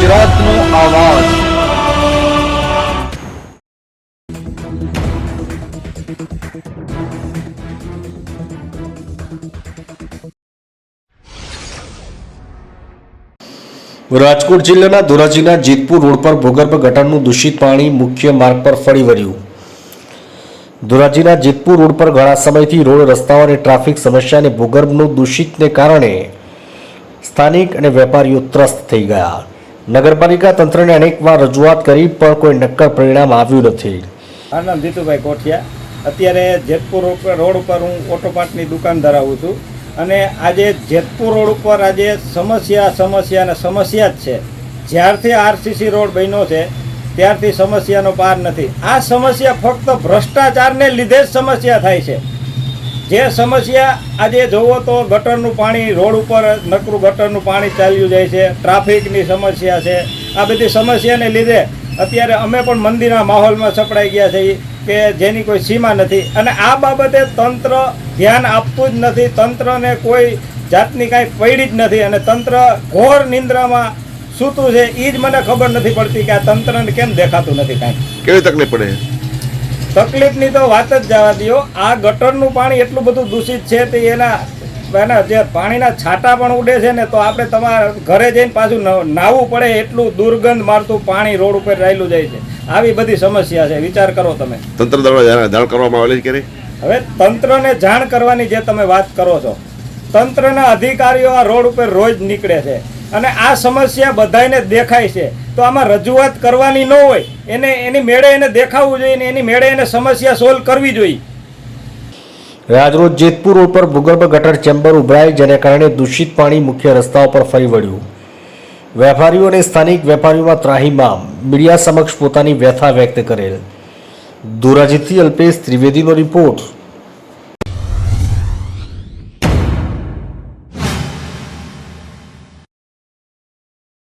ગુજરાતનો આવાજ। રાજકોટ જિલ્લાના ધોરાજીના જેતપુર રોડ પર ભૂગર્ભ ગટરનું દૂષિત પાણી મુખ્ય માર્ગ પર ફરી વળ્યું। ધોરાજીના જેતપુર રોડ પર ઘણા સમયથી રોડ રસ્તાઓ અને ટ્રાફિક સમસ્યા અને ભૂગર્ભનું દૂષિતને કારણે સ્થાનિક અને વેપારીઓ ત્રસ્ત થઈ ગયા। નગરપાલિકા તંત્રને અનેકવાર રજૂઆત કરી પણ કોઈ નક્કર પરિણામ આવ્યું નથી। મારું નામ જીતુભાઈ કોઠિયા। અત્યારે જેતપુર રોડ ઉપર હું ઓટો પાર્ટની દુકાન ધરાવું છું અને આજે જેતપુર રોડ ઉપર આજે સમસ્યા જ છે। જ્યારથી આરસીસી રોડ બન્યો છે ત્યારથી સમસ્યાનો પાર નથી। આ સમસ્યા ફક્ત ભ્રષ્ટાચારને લીધે જ સમસ્યા થાય છે। જે સમસ્યા આજે જોવો તો ગટરનું પાણી રોડ ઉપર નકરું ગટરનું પાણી ચાલ્યું જાય છે, ટ્રાફિકની સમસ્યા છે। આ બધી સમસ્યાને લીધે અત્યારે અમે પણ મંદિરના માહોલમાં સપડાઈ ગયા છીએ કે જેની કોઈ સીમા નથી અને આ બાબતે તંત્ર ધ્યાન આપતું જ નથી। તંત્રને કોઈ જાતની કાંઈ પડી જ નથી અને તંત્ર ઘોર નિંદ્રામાં સૂતું છે। એ જ મને ખબર નથી પડતી કે આ તંત્રને કેમ દેખાતું નથી કાંઈ। કેવી તકલીફ પડે? તકલીફની તો વાત જ જવા દો। આ ગટરનું પાણી એટલું બધું દૂષિત છે તે એના જે પાણીના છાંટા પણ ઉડે છે ને તો આપણે તમારા ઘરે જઈને પાછું નાહવું પડે એટલું દુર્ગંધ મારતું પાણી રોડ ઉપર રહેલું જાય છે। આવી બધી સમસ્યા છે, વિચાર કરો તમે। તંત્ર દ્વારા જાણ કરવામાં આવેલી છે? હવે તંત્રને જાણ કરવાની જે તમે વાત કરો છો, તંત્રના અધિકારીઓ આ રોડ ઉપર રોજ નીકળે છે અને આ સમસ્યા બધાને દેખાય છે તો આમાં રજૂઆત કરવાની ન હોય, એની મેળે એને દેખાવું જોઈએ ને એની મેળે એને સમસ્યા સોલ્વ કરવી જોઈએ। આજરોજ જેતપુર રોડ પર ભૂગર્ભ ગટર ચેમ્બર ઉભરાય જેને કારણે દૂષિત પાણી મુખ્ય રસ્તાઓ પર ફરી વળ્યું। વેપારીઓ અને સ્થાનિક વેપારીઓમાં ત્રાહિમામ મીડિયા સમક્ષ પોતાની વ્યથા વ્યક્ત કરેલ। ધોરાજીથી અલ્પેશ ત્રિવેદીનો રિપોર્ટ।